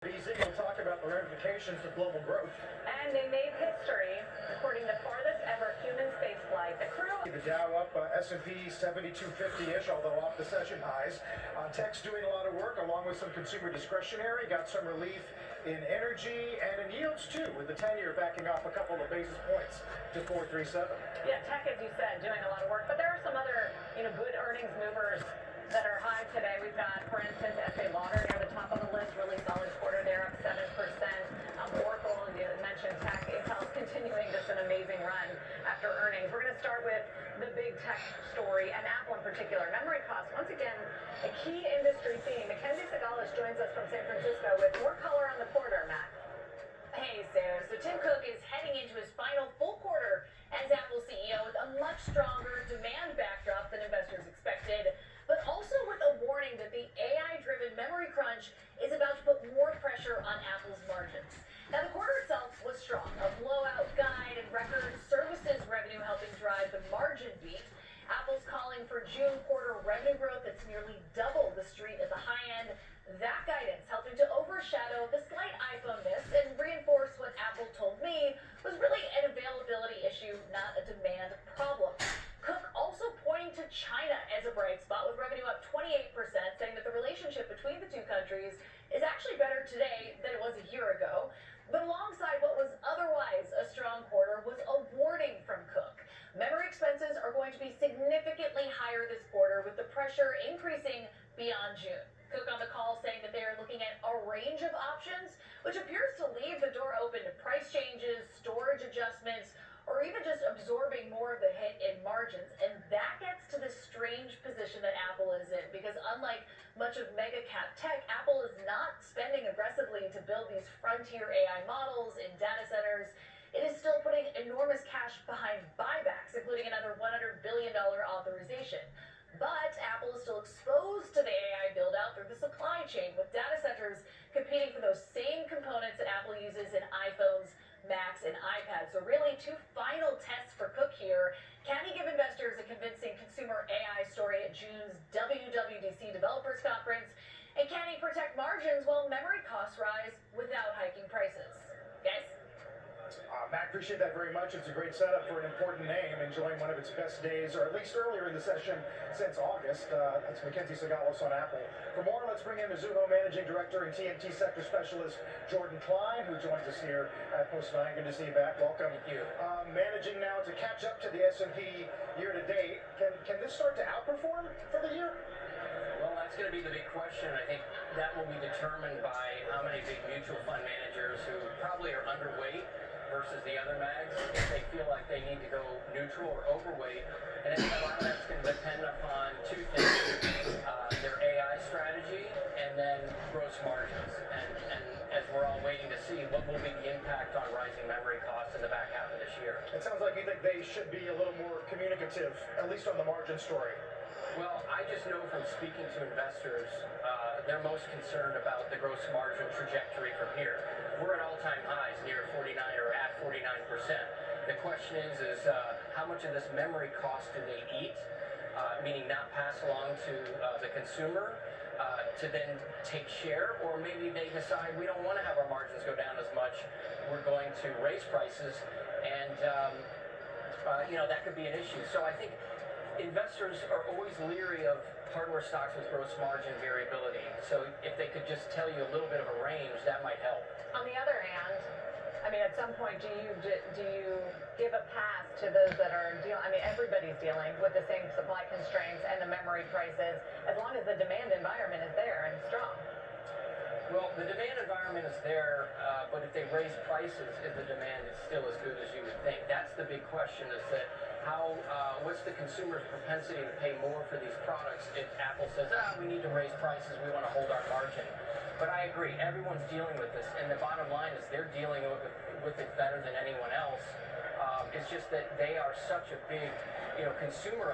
BZ will talk about the ramifications of global growth. And they made history, recording the farthest ever human space flight. The crew. The Dow up, S&P 7250-ish, although off the session highs. Tech's doing a lot of work, along with some consumer discretionary. Got some relief in energy and in yields too, with the 10-year backing off a couple of basis points to 4.37. Yeah, tech, as you said, doing a lot of work. But there are some other, good earnings movers that are high today. We've got, for instance, Estée Lauder near the top of the list. Really solid quarter there, up 7%. Oracle, you mentioned tech. Intel's continuing just an amazing run after earnings. We're going to start with the big tech story, and Apple in particular. Memory costs, once again, a key industry theme. Mackenzie Sagales joins us from San Francisco with more color on the quarter, Matt. Hey, Sarah. So Tim Cook is heading into his final full quarter as Apple CEO with a much stronger demand backdrop than investors expected, but also with a warning that the AI-driven memory crunch is about to put more pressure on Apple's margins. Now, the quarter itself was strong, a blowout guide and record services revenue helping drive the margin beat. Apple's calling for June quarter revenue growth that's nearly double the street at the high end. That guidance helping to overshadow the slight iPhone miss and reinforce what Apple told me was really an availability issue, not a demand problem. Cook also pointing to China as a bright spot with revenue up 28%, saying that the relationship between the two countries is actually better today than it was a year ago. But alongside what was otherwise a strong quarter was a warning from Cook. Memory expenses are going to be significantly higher this quarter, with the pressure increasing beyond June. Cook on the call saying that they are looking at a range of options, which appears to leave the door open to price changes, storage adjustments, or even just absorbing more of the hit in margins. And that gets to the strange position that Apple is in, because unlike much of mega cap tech, Apple is not spending aggressively to build these frontier AI models in data centers. It is still putting enormous cash behind buybacks, including another $100 billion authorization. But Apple is still exposed to the AI build-out through the supply chain, with data centers competing for those same components that Apple uses in iPhones, Macs, and iPads. So really, two final tests for Cook here. Can he give investors a convincing consumer AI story at June's WWDC Developers Conference? And can he protect margins while memory costs rise without hiking prices? Guys? Matt, appreciate that very much. It's a great setup for an important name, enjoying one of its best days, or at least earlier in the session since August. That's Mackenzie Sagales on Apple. For more, let's bring in Mizuho Managing Director and TMT Sector Specialist Jordan Klein, who joins us here at Post 9. Good to see you back. Welcome. Thank you. Managing now to catch up to the S&P year to date. Can this start to outperform for the year? Well, that's going to be the big question. I think that will be determined by how many big mutual fund managers who probably are underweight versus the other mags, if they feel like they need to go neutral or overweight. And I think a lot of that's going to depend upon two things, their AI strategy and then gross margins. And as we're all waiting to see, what will be the impact on rising memory costs in the back half of this year? It sounds like you think they should be a little more communicative, at least on the margin story. Well, I just know from speaking to investors, they're most concerned about the gross margin trajectory from here. We're at all-time highs, near 49 or at 49%. The question is how much of this memory cost do they eat, meaning not pass along to the consumer, to then take share, or maybe they decide we don't want to have our margins go down as much, we're going to raise prices, and that could be an issue. So I think investors are always leery of hardware stocks with gross margin variability. So if they could just tell you a little bit of a range, that might help. On the other hand, at some point, do you give a pass to those that are everybody's dealing with the same supply constraints and the memory prices, as long as the demand environment is there and strong? Well, the demand environment is there, but if they raise prices, is the demand is still as good as you would think? That's the big question, is that what's the consumer's propensity to pay more for these products if Apple says, we need to raise prices, we want to hold our margin. But I agree, everyone's dealing with this, and the bottom line is they're dealing with it better than anyone else. It's just that they are such a big, consumer